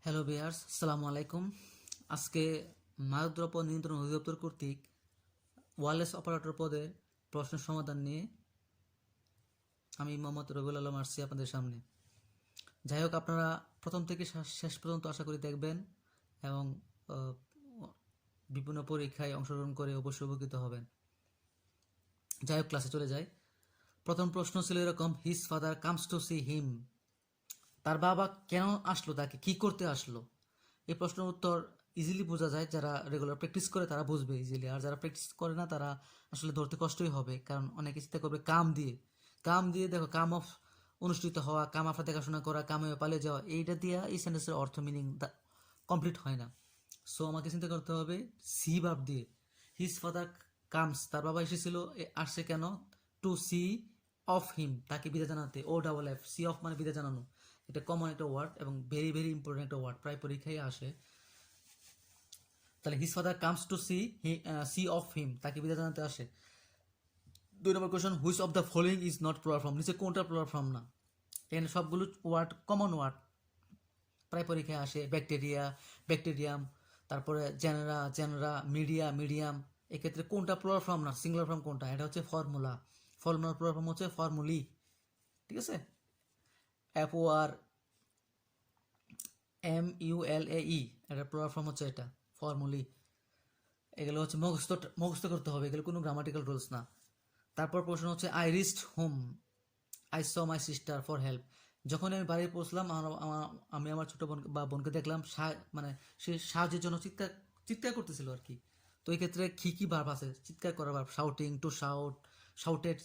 Hello বিয়ার্স, আসসালামু আলাইকুম। আজকে মাদকদ্রব্য নিয়ন্ত্রণ অধিদপ্তর কর্তৃক ওয়্যারলেস অপারেটর পদের প্রশ্নের সমাধান নিয়ে আমি মোহাম্মদ রবিউল আলম আসছি আপনাদের সামনে। যাই হোক, আপনারা প্রথম থেকে শেষ পর্যন্ত আশা করি দেখবেন এবং আহ, বিভিন্ন পরীক্ষায় অংশগ্রহণ করে অবশ্যই উপকৃত হবেন। যাই হোক, ক্লাসে চলে যাই। প্রথম প্রশ্ন ছিল এরকম: his father comes to see him. তার বাবা কেন আসলো, তাকে কি করতে আসলো? এই প্রশ্নের উত্তর ইজিলি বোঝা যায়, যারা রেগুলার প্র্যাকটিস করে তারা বুঝবে ইজিলি, আর যারা প্র্যাকটিস করে না তারা আসলে ধরতে কষ্টই হবে। কারণ অনেকে চিন্তা করবে কাম দিয়ে দেখো, কাম অফ অনুষ্ঠিত হওয়া, কাম আপনার দেখাশোনা করা, কামে পালিয়ে যাওয়া, এইটা দিয়ে এই সেন্টেন্সের অর্থ মিনিং কমপ্লিট হয় না। সো আমাকে চিন্তা করতে হবে সি ভার্ব দিয়ে। হিজ ফাদার কামস, তার বাবা এসেছিল, আসছে কেন? টু সি অফ হিম, তাকে বিদায় জানাতে। O double F, see off মানে বিদায় জানানো। এটা কমন একটা ওয়ার্ড এবং ভেরি ভেরি ইম্পর্টেন্ট একটা ওয়ার্ড, প্রায় পরীক্ষায় আসে। তাহলে his father comes to see off him, তাকে বিদায় জানাতে আসে। 2 number question: which of the following is not plural form. নিচে কোনটা প্লুরাল ফর্ম না? এখানে সবগুলো ওয়ার্ড কমন ওয়ার্ড, প্রায় পরীক্ষায় আসে। ব্যাকটেরিয়া, ব্যাকটেরিয়াম, তারপরে জেনারা, মিডিয়াম। এক্ষেত্রে কোনটা প্লুরাল ফর্ম না, সিঙ্গুলার ফর্ম কোনটা? এটা হচ্ছে ফর্মুলা। ফর্মুলার প্লুরাল ফর্ম হচ্ছে ফর্মুলি। ঠিক আছে? FORMULAE, এটা প্লুরাল ফর্ম হচ্ছে এটা, ফর্মুলি। এগুলো হচ্ছে মুখস্থ করতে হবে, এগুলো কোনো গ্রামাটিক্যাল রুলস না। তারপর প্রশ্ন হচ্ছে I reached home, I saw my sister for help. যখন আমি বাড়ি পৌঁছলাম, আমি আমার ছোট বোন বা বোনকে দেখলাম, মানে সে সাহায্যের জন্য চিৎকার চিৎকার করতেছিল আর কি। তো এই ক্ষেত্রে কি ভার্ব আছে? চিৎকার করার verb shouting, to shout, shouted,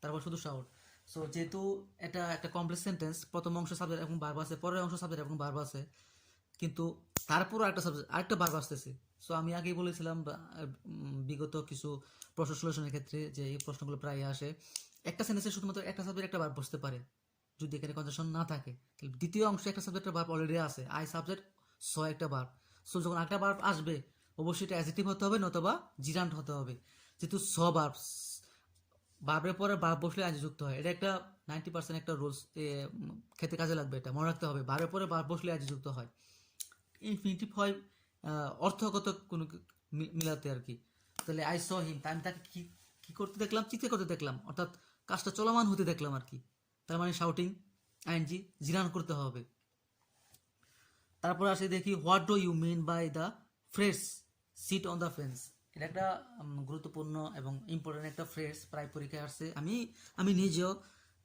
তারপর শুধু শাউট। সো যেহেতু এটা একটা কমপ্লেক্স সেন্টেন্স, প্রথম অংশ সাবজেক্ট এবং ভার্ব আছে, পরের অংশ সাবজেক্ট এবং ভার্ব আছে, কিন্তু তারপরও আরেকটা ভার্ব আসতেছে। সো আমি আগেই বলেছিলাম বিগত কিছু প্রশ্ন সলিউশনের ক্ষেত্রে যে এই প্রশ্নগুলো প্রায় আসে। একটা সেন্টেন্সে শুধুমাত্র একটা সাবজেক্ট একটা ভার্ব বসতে পারে যদি এখানে কনজাংশন না থাকে। তাহলে দ্বিতীয় অংশে একটা সাবজেক্টের ভার্ব অলরেডি আছে, আই সাবজেক্ট, স একটা ভার্ব। সো যখন একটা ভার্ব আসবে, অবশ্যই এটা অ্যাডজেক্টিভ হতে হবে, নতুবা জিরান্ট হতে হবে। যেহেতু স ভার্ব, ভার্বের পরে ভার্ব বসলে আইনজি যুক্ত হয়। এটা একটা 90% একটা রুলস, ক্ষেত্রে কাজে লাগবে, এটা মনে রাখতে হবে। ভার্বের পরে ভার্ব বসলে আইনজি যুক্ত হয়। ইনফিনিটিভ হয় অর্থগত কোনো মিলাতে আর কি। তাহলে আই স হিম, আমি তাকে কি কি করতে দেখলাম? চিৎকার করতে দেখলাম, অর্থাৎ কাজটা চলমান হতে দেখলাম আর কি। তার মানে শাউটিং, আইএনজি, জিরান করতে হবে। তারপর আসে দেখি what do you mean by the phrase sit on the fence. এটা একটা গুরুত্বপূর্ণ এবং ইম্পর্টেন্ট একটা ফ্রেজ, প্রায় পরীক্ষায় আসছে। আমি নিজেও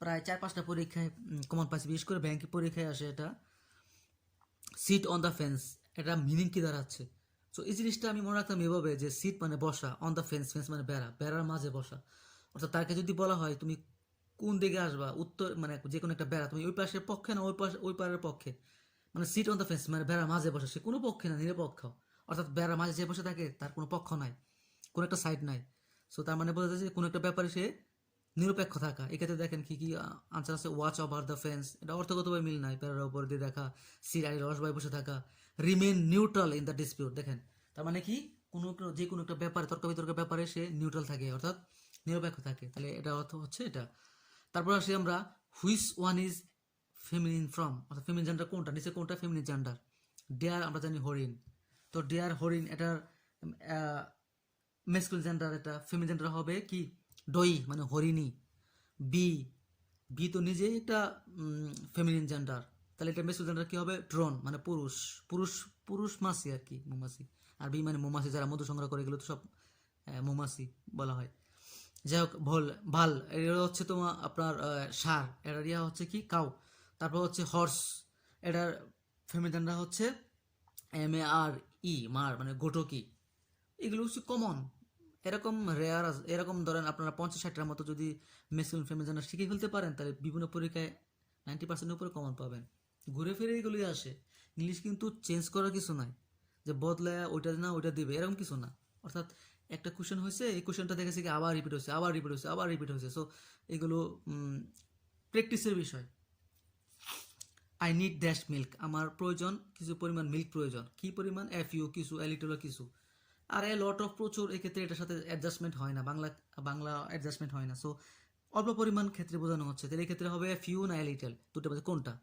প্রায় 4-5টা পরীক্ষায় কমন পাইছি, বিশেষ করে ব্যাংকের পরীক্ষায় আসে এটা। সিট অন দ্য ফেন্স, এটা মিনিং কি দাঁড়াচ্ছে? সো এই জিনিসটা আমি মনে রাখতাম এভাবে, যে সিট মানে বসা, অন দ্য ফেন্স, ফেন্স মানে বেড়া, বেড়ার মাঝে বসা। অর্থাৎ তাকে যদি বলা হয় তুমি কোন দিকে আসবা, উত্তর মানে যে কোনো একটা বেড়া, তুমি ওই পাশের পক্ষে না ওই পারের পক্ষে, মানে সিট অন দ্য ফেন্স মানে বেড়ার মাঝে বসে, সে কোনো পক্ষে না, নিরপেক্ষ। অর্থাৎ বেড়ার মাঝে যে বসে থাকে তার কোনো পক্ষ নাই, কোনো একটা সাইড নাই। সো তার মানে বোঝা যাচ্ছে যে কোনো একটা ব্যাপারে সে নিরপেক্ষ থাকা। এক্ষেত্রে দেখেন কি কি আনসার আছে: ওয়াচ ওভার দ্য ফেন্স, এটা অর্থগতভাবে মিল নাই, প্যারার উপর দিয়ে দেখা। সিট আই রস বাই বসে থাকা। Remain neutral in the dispute, দেখেন তার মানে কি, যে কোনো একটা ব্যাপারে, তর্ক বিতর্কের ব্যাপারে সে নিউট্রাল থাকে, অর্থাৎ নিরপেক্ষ থাকে। তাহলে এটা অর্থ হচ্ছে এটা। তারপর আসি আমরা, which one is feminine from, অর্থাৎ ফেমিনিন জেন্ডার কোনটা, নিচে কোনটা ফেমিনিন জেন্ডার? ডেয়ার আমরা জানি হরিণ, তো ডেয়ার হরিণ, এটার মেসকুলিন জেন্ডার, এটা ফেমিনিন জেন্ডার হবে কি? ডই মানে হরিণী। বি, বি তো নিজেই একটা ফেমিনিন জেন্ডার, তাহলে এটা মেসকুলিন জেন্ডার কি হবে? ড্রোন মানে পুরুষ, পুরুষ পুরুষ মাছি আর কি, মৌমাছি। আর বি মানে মৌমাছি, যারা মধু সংগ্রহ করে, এগুলো তো সব মৌমাছি বলা হয়। যাই হোক, ভাল, এটা হচ্ছে তোমার আপনার ষাঁড়, এটার ইয়া হচ্ছে কি? কাউ। তারপর হচ্ছে হর্স, এটার ফেমিনিন জেন্ডার হচ্ছে MARE, মার মানে গোটকি। এগুলো হচ্ছে কমন। এরকম রেয়ার, এরকম ধরেন আপনারা 50-60টার মতো যদি মেসকুলিন ফেমিনিন জেন্ডার শিখে ফেলতে পারেন, তাহলে বিভিন্ন পরীক্ষায় 90% উপরে কমন পাবেন। ঘুরে ফিরে এগুলোই আসে। ইংলিশ কিন্তু চেঞ্জ করার কিছু নাই, যে বদলায় ওইটা না ওইটা দিবে, এরকম কিছু না। অর্থাৎ একটা কোশ্চেন হয়েছে, এই কোশ্চেনটা দেখেছি কি আবার রিপিট হয়েছে, আবার রিপিট হয়েছে, আবার রিপিট হয়েছে। সো এগুলো প্র্যাকটিসের বিষয়। আই নিড ড্যাশ মিল্ক, আমার প্রয়োজন কিছু পরিমাণ মিল্ক প্রয়োজন। কি পরিমাণ? FU কিছু, লিটল কিছু। আর লট অফ প্রচুর, এক্ষেত্রে এটার সাথে অ্যাডজাস্টমেন্ট হয় না, বাংলা অ্যাডজাস্টমেন্ট হয় না। সো অল্প পরিমাণ ক্ষেত্রে বোঝানো হচ্ছে, তাহলে এই ক্ষেত্রে হবে ফিউ না লিটল, দুটো মধ্যে কোনটা?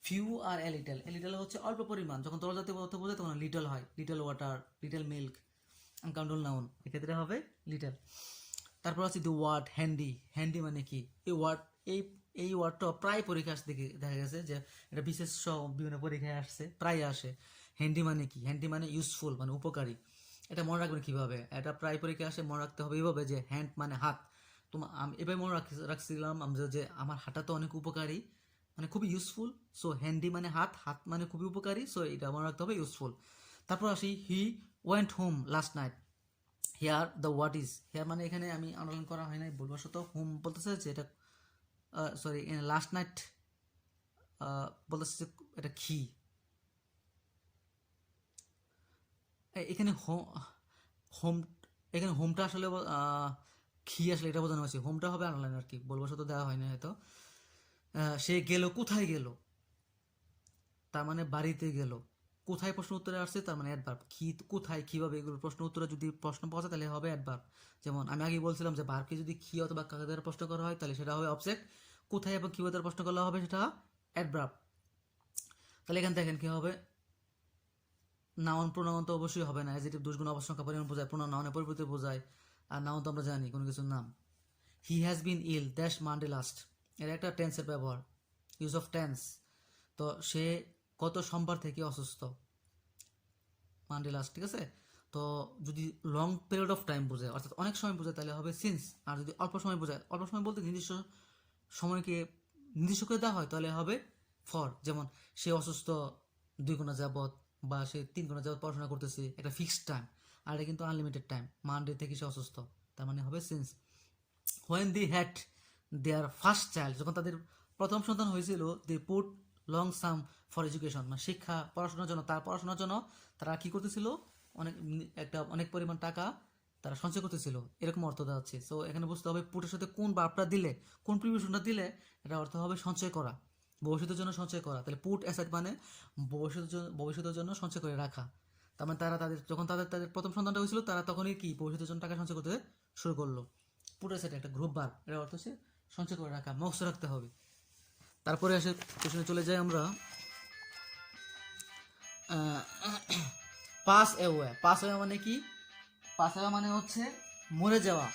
ফিউ আর এ লিটল হচ্ছে অল্প পরিমাণ, যখন তরল জাতীয় পদার্থ বোঝায় তখন লিটল হয়, little water, little milk, uncountable noun, এক্ষেত্রে হবে লিটল। তারপর আছে দি ওয়ার্ড হ্যান্ডি। হ্যান্ডি মানে কি? এই এই ওয়ার্ডটা প্রায় পরীক্ষা আসতে দেখা গেছে যে এটা বিশেষ বিভিন্ন পরীক্ষায় আসছে, প্রায় আসে। হ্যান্ডি মানে কি? হ্যান্ডি মানে ইউজফুল, মানে উপকারী। এটা মনে রাখবেন কিভাবে? এটা প্রায় পরীক্ষা আসে, মনে রাখতে হবে এইভাবে যে হ্যান্ড মানে হাত। তোমার আমি এভাবে মনে রাখছিলাম আমরা যে আমার হাতটা তো অনেক উপকারী, মানে খুবই ইউজফুল। সো হ্যান্ডি মানে হাত, হাত মানে খুবই উপকারী, সো এটা মনে রাখতে হবে ইউজফুল। তারপর আসি he went home last night. Here the what is, here মানে এখানে আমি আন্ডারলাইন করা হয় নাই ভুলবশত, হোম বলতেছে যে এটা সরি লাস্ট নাইট বলতেছে যে এটা কি, এখানে হোম, এখানে হোমটা আসলে কি আসলে এটা বোঝানো হয়েছে, হোমটা হবে আন্ডারলাইন আর কি, ভুলবশত দেওয়া হয়নি হয়তো। সে গেল, কোথায় গেল, তার মানে বাড়িতে গেল। কোথায় প্রশ্ন উত্তরে আসছে, তার মানে অ্যাডভার্ব। কি, কোথায়, কিভাবে, এগুলো প্রশ্ন উত্তরে যদি প্রশ্ন পাওয়া যায় তাহলে হবে অ্যাডভার্ব। যেমন আমি আগে বলছিলাম যে ভার্বকে যদি কি অথবা কাকে দ্বারা প্রশ্ন করা হয় তাহলে সেটা হবে অবজেক্ট, কোথায় এবং কিভাবে দ্বারা প্রশ্ন করা হবে সেটা অ্যাডভার্ব। তাহলে এখানে দেখেন কি হবে, নাউন প্রোনাউন তো অবশ্যই হবে না, অ্যাডজেক্টিভ দুষ্গুণ অবসংখ্যা পরিমাণ বোঝায়, প্রোনাউন নাউনের পরিবর্তে বোঝায়, আর নাউন তো আমরা জানি কোনো কিছুর নাম। হি হ্যাজ বিন ইল দ্যাশ মানডে লাস্ট, এর একটা টেন্সের ব্যবহার, ইউজ অফ টেন্স। তো সে গত সোমবার থেকে অসুস্থ, মানডে লাস্ট, ঠিক আছে। তো যদি লং পিরিয়ড অফ টাইম বোঝায় অর্থাৎ অনেক সময় বোঝায় তাহলে হবে সিন্স, আর যদি অল্প সময় বোঝায়, অল্প সময় বলতে নির্দিষ্ট সময়কে নির্দিষ্ট করে দেওয়া হয় তাহলে হবে ফর। যেমন সে অসুস্থ 2 ঘন্টা যাবৎ, বা সে 3 ঘন্টা যাবৎ পড়াশোনা করতেছে, একটা ফিক্সড টাইম, আর এটা কিন্তু আনলিমিটেড টাইম, মানডে থেকে সে অসুস্থ, তার মানে হবে since. When they had their first child, যখন তাদের প্রথম সন্তান হয়েছিল, they put long sum for education, মানে শিক্ষা পড়াশোনার জন্য, তার পড়াশোনার জন্য তারা কি করতেছিল, অনেক পরিমাণ টাকা তারা সঞ্চয় করতেছিল, এরকম অর্থ দেওয়া হচ্ছে। সো এখানে বুঝতে হবে পুটের সাথে কোন ভার্বটা দিলে, কোন প্রিপোজিশনটা দিলে এটা অর্থ হবে সঞ্চয় করা, ভবিষ্যতের জন্য সঞ্চয় করা। তাহলে পুট অ্যাসেট মানে ভবিষ্যতের জন্য সঞ্চয় করে রাখা। তার মানে তারা যখন তাদের প্রথম সন্তানটা হয়েছিল তারা তখনই কি ভবিষ্যতের জন্য টাকা সঞ্চয় করতে শুরু করলো। পুটের সাথে একটা গ্রুপ ভার্ব, এর অর্থ হচ্ছে সঞ্চয় করে রাখা, মুখস্থ রাখতে হবে। তারপরে আসে কোশ্চেনে চলে যাই আমরা, পাস অ্যাওয়ে। পাস অ্যাওয়ে মানে কি? পাস অ্যাওয়ে মানে হচ্ছে মরে যাওয়া,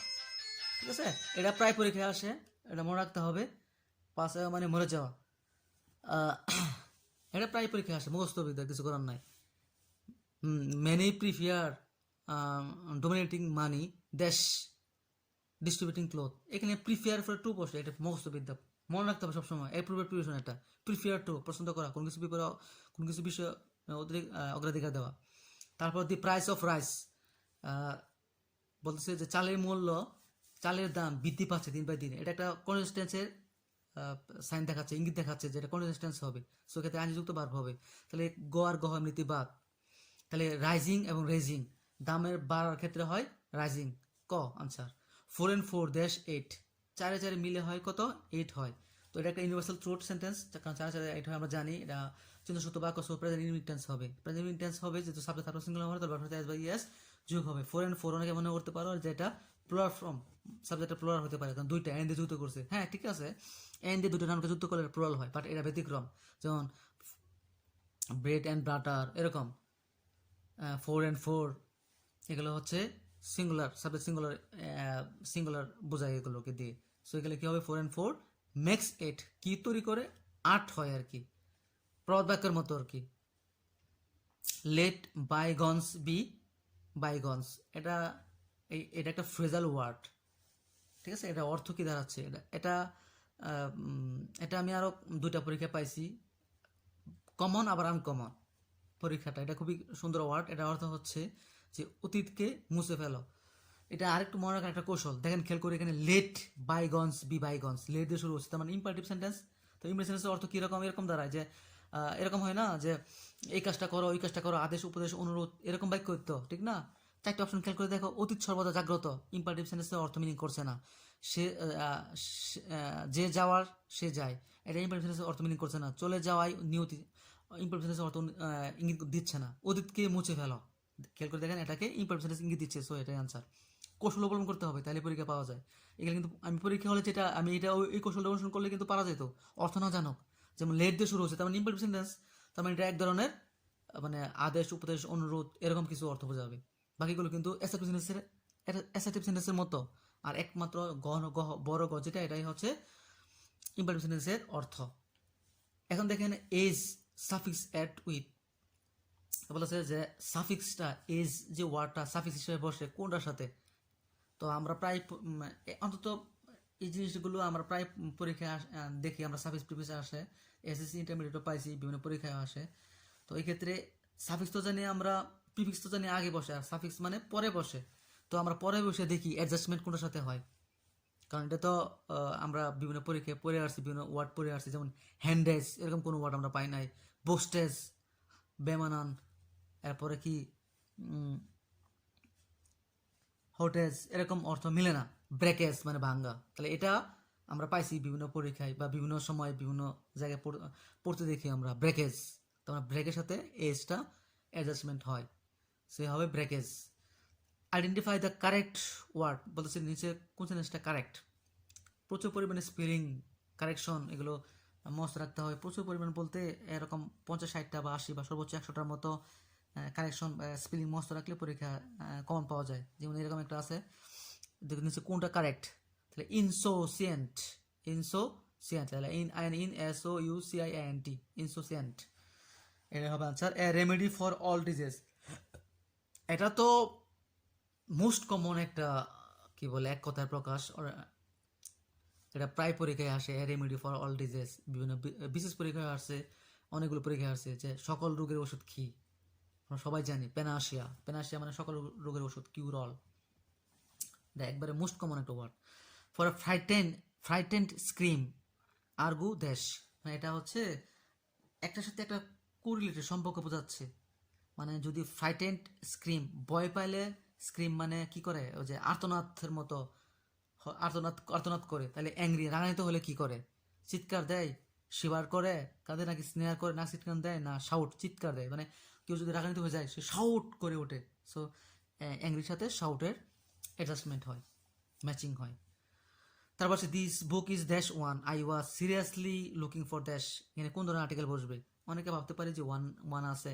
ঠিক আছে। এটা প্রায় পরীক্ষায় আসে, এটা মনে রাখতে হবে। পাস অ্যাওয়ে মানে মরে যাওয়া, এটা প্রায় পরীক্ষায় আসে, মুখস্থ বিদ্যা, কিছু করার নাই। Many prefer dominating money dash distributing cloth, এখানে প্রিফেয়ার ফর টু বসে, এটা মুখস্থ বিদ্যা, মনে রাখতে হবে সবসময়। অ্যাপ্রোপ্রিয়েট প্রিপোজিশন এটা, প্রিফেয়ার টু পছন্দ করা, কোনো কিছু ব্যাপারে কোনো কিছু বিষয়ে অগ্রাধিকার দেওয়া। তারপর দি প্রাইস অফ রাইস, বলতেছে যে চালের দাম বৃদ্ধি পাচ্ছে দিন বাই দিন, এটা একটা কনসিস্টেন্সের সাইন দেখাচ্ছে, ইঙ্গিত দেখাচ্ছে যে এটা কনসিস্টেন্স হবে, সো ক্ষেত্রে আইনযুক্ত ভার্ব হবে। তাহলে গ আর গ হয় মৃত্যু বাদ। তাহলে রাইজিং এবং রেজিং, দামের বাড়ার ক্ষেত্রে হয় রাইজিং, ক আনসার। 4 and 4 ড্যাশ 8, 4 মিলে হয় কত? 8 হয়। তো এটা একটা ইউনিভার্সাল ট্রুথ সেন্টেন্স, কারণ 4 হয় আমরা জানি, এটা চিহ্ন সত্য বাক্য, সো প্রেজেন্ট ইনটেন্স হবে। প্রেজেন্ট ইনটেন্স হবে যেহেতু সাবজেক্ট থার্ড সিঙ্গুলার হবে, তাহলে ভার্ব এস বাই এস যোগ হবে। 4 and 4 অনেকে মনে করতে পারো যে এটা প্লুরাল ফর্ম, সাবজেক্টটা প্লুরাল হতে পারে কারণ দুইটা এন দিয়ে যুক্ত করছে। হ্যাঁ ঠিক আছে, এন দিয়ে দুটো নামকে যুক্ত করলে প্লুরাল হয়, বাট এটা ব্যতিক্রম। যেমন ব্রেড অ্যান্ড বাটার, এরকম 4 and 4 এগুলো হচ্ছে সিঙ্গুলার, সাবজেক্ট সিঙ্গুলার বোঝায় এগুলোকে দিয়ে। সো এগুলো কি হবে? 4 and 4 মেক্স 8, কি তৈরি করে? 8 হয় আর কি, প্রবাদ বাক্যের মতো আর কি। লেট বাইগনস বি বাইগনস, এটা এটা একটা ফ্রেজাল ওয়ার্ড, ঠিক আছে। এটা অর্থ কি দাঁড়াচ্ছে? এটা এটা আমি আরো 2টা পরীক্ষা পাইছি, কমন আবার আনকমন পরীক্ষাটা। এটা খুবই সুন্দর ওয়ার্ড। এটা অর্থ হচ্ছে যে অতীতকে মুছে ফেলো। এটা আরেকটু মনে রাখার একটা কৌশল, দেখেন খেয়াল করে, এখানে let bygones be bygones, let দিয়ে শুরু হচ্ছে, তার মানে ইম্পারেটিভ সেন্টেন্স। তো ইম্পারেটিভ সেন্টেন্সের অর্থ কীরকম? এরকম দাঁড়ায় যে এরকম হয় না যে এই কাজটা করো, ওই কাজটা করো, আদেশ, উপদেশ, অনুরোধ, এরকম বাক্য তো, ঠিক না? 4টে অপশন খেয়াল করে দেখো, অতীত সর্বদা জাগ্রত, ইম্পারেটিভ সেন্টেন্সের অর্থ মিনিং করছে না। সে যে যাওয়ার সে যায়, এটা ইম্পারেটিভ সেন্টেন্সের অর্থ মিনিং করছে না। চলে যাওয়াই নিয়তি, ইম্পারেটিভ সেন্টেন্সের অর্থ ইঙ্গিত দিচ্ছে না। অতীতকে মুছে ফেলো, খেয়াল করে দেখেন, এটাকে ইম্পারেটিভ সেন্টেন্স ইঙ্গিত দিচ্ছে, সো এটাই আনসার। কৌশল অবলম্বন করতে হবে তাহলে পরীক্ষা পাওয়া যায়। এগুলো কিন্তু আমি পরীক্ষা হলে যেটা আমি এটা এই কৌশল অনুসরণ করলে কিন্তু পারা যেত, অর্থ না জানো, যেমন লেট দিয়ে শুরু হচ্ছে, তার মানে ইম্পারেটিভ সেন্টেন্স, তার মানে এটা এক ধরনের মানে আদেশ, উপদেশ, অনুরোধ এরকম কিছু অর্থ বোঝাবে। বাকিগুলো কিন্তু অ্যাসার্টিভ সেন্টেন্সের মতো। আর একমাত্র বড় গ যেটা, এটাই হচ্ছে ইম্পারেটিভ সেন্টেন্সের অর্থ। এখন দেখেন এজ সাফিক্স অ্যাড উইথ, বলেছে যে সাফিক্সটা এজ যে ওয়ার্ডটা সাফিক্স হিসেবে বসে কোনটার সাথে। তো আমরা প্রায় অন্তত এই জিনিসগুলো আমরা প্রায় পরীক্ষায় দেখি, আমরা সাফিক্স প্রিফিক্স আসে, এসএসসি ইন্টারমিডিয়েটও পাইছি, বিভিন্ন পরীক্ষায় আসে। তো এই ক্ষেত্রে সাফিক্স তো জানি আমরা, প্রিফিক্স তো জানি আগে বসে, আর সাফিক্স মানে পরে বসে। তো আমরা পরে বসে দেখি অ্যাডজাস্টমেন্ট কোনটার সাথে হয়, কারণ এটা তো আমরা বিভিন্ন পরীক্ষায় পড়ে আসছি, বিভিন্ন ওয়ার্ড পড়ে আসছি, যেমন হ্যান্ডেজ এরকম কোনো ওয়ার্ড আমরা পাই নাই, বোস্টেজ, বেমানান, এরপরে কি হোটেজ, এরকম অর্থ মিলে না। ব্রেকেজ মানে ভাঙ্গা, তাহলে এটা আমরা পাইছি বিভিন্ন পরীক্ষায় বা বিভিন্ন সময় বিভিন্ন জায়গায় পড়তে দেখি আমরা ব্রেকেজ। তো আমরা ব্রেকের সাথে এজটা অ্যাডজাস্টমেন্ট হয়, সে হবে breakage. Identify the correct word, বলতেছে নিচে কোন জিনিসটা কারেক্ট। প্রচুর পরিমাণে স্পেলিং কারেকশন এগুলো মস্ত রাখতে হয়। প্রচুর পরিমাণ বলতে এরকম 50-60টা বা 80 বা সর্বোচ্চ 100টার মতো কারেকশন স্পেলিং মস্ত রাখলে পরীক্ষা কমন পাওয়া যায়। যেমন এরকম একটা আছে, দেখুন নিচে কোনটা কারেক্ট, তাহলে ইনসোসিয়েন্ট, ইনসোসিয়েন্ট, তাহলে INSOUCIENT, ইনসোসিয়েন্ট, এটা হবে answer. A remedy for all disease, এটা তো মোস্ট কমন একটা কি বলে এক কথায় প্রকাশ, এটা প্রায় পরীক্ষায় আসে। এ রেমেডি ফর অল ডিজিজ বিভিন্ন বিশেষ পরীক্ষায় আসছে, অনেকগুলো পরীক্ষায় আসছে যে সকল রোগের ওষুধ কি। আমরা সবাই জানি প্যানাশিয়া, প্যানাশিয়া মানে সকল রোগের ওষুধ, কিউর অল, এটা একবারে মোস্ট কমন একটা word. For a frightened scream argue দেশ, মানে এটা হচ্ছে একটার সাথে একটা কোরিলেটেড সম্পর্ক বোঝাচ্ছে। মানে যদি ফ্রাইটেন্ড স্ক্রিম, ভয় পাইলে স্ক্রিম মানে কি করে, ওই যে আর্তনাথের মতো আর্তনাদ করে, তাহলে অ্যাংরি রাগান্বিত হলে কি করে, চিৎকার দেয়, শিবার করে, কাঁদে নাকি স্নেহার করে, না চিৎকার দেয় না শাউট চিৎকার দেয়। মানে কেউ যদি রাগান্বিত হয়ে যায় সে শাউট করে ওঠে। সো অ্যাংরির সাথে শাউটের অ্যাডজাস্টমেন্ট হয়, ম্যাচিং হয়। তারপর this book is dash one, I was seriously looking for dash, এখানে কোন ধরনের আর্টিকেল বসবে। অনেকে ভাবতে পারে যে ওয়ান আছে,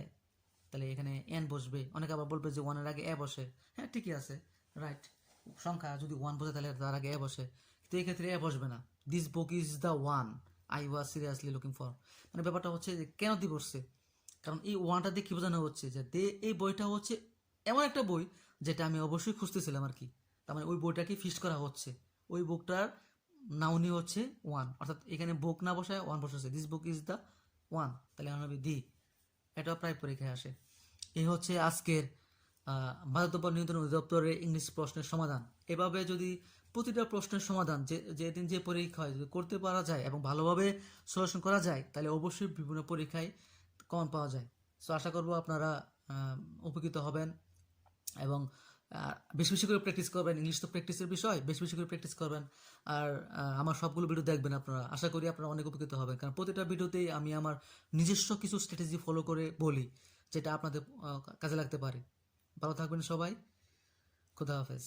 তাহলে এখানে এন বসবে। অনেকে আবার বলবে যে ওয়ানের আগে এ বসে, হ্যাঁ ঠিকই আছে, রাইট। সংখ্যা যদি ওয়ান বসে তাহলে তার আগে এ বসে, কিন্তু এই ক্ষেত্রে এ বসবে না। This book is the one I was seriously looking for, মানে ব্যাপারটা হচ্ছে যে কেন দি বসছে, কারণ এই ওয়ানটা দিয়ে কি বোঝানো হচ্ছে যে এই বইটা হচ্ছে এমন একটা বই যেটা আমি অবশ্যই খুঁজতেছিলাম আর কি। তার মানে ওই বইটাকে ফিক্সড করা হচ্ছে, ওই বুকটার নাউনি হচ্ছে ওয়ান, অর্থাৎ এখানে বুক না বসায় ওয়ান বসেছে, this book is the one, তাহলে আমার হবে দি। এটা প্রায় পরীক্ষায় আসে। এই হচ্ছে আজকের মাদকদ্রব্য নিয়ন্ত্রণ অধিদপ্তরের ইংলিশ প্রশ্নের সমাধান। এভাবে যদি প্রতিটা প্রশ্নের সমাধান যেদিন যে পরীক্ষা হয় যদি করতে পারা যায় এবং ভালোভাবে সলিউশন করা যায়, তাহলে অবশ্যই বিভিন্ন পরীক্ষায় কমন পাওয়া যায়। সো আশা করবো আপনারা উপকৃত হবেন এবং বেশি বেশি করে প্র্যাকটিস করবেন। ইংলিশ তো প্র্যাকটিসের বিষয়, বেশি বেশি করে প্র্যাকটিস করবেন। আর আমার সবগুলো ভিডিও দেখবেন আপনারা, আশা করি আপনারা অনেক উপকৃত হবেন, কারণ প্রতিটা ভিডিওতেই আমি আমার নিজস্ব কিছু স্ট্র্যাটেজি ফলো করে বলি যেটা আপনাদের কাজে লাগতে পারে। ভালো থাকবেন সবাই, খুদা হাফেজ।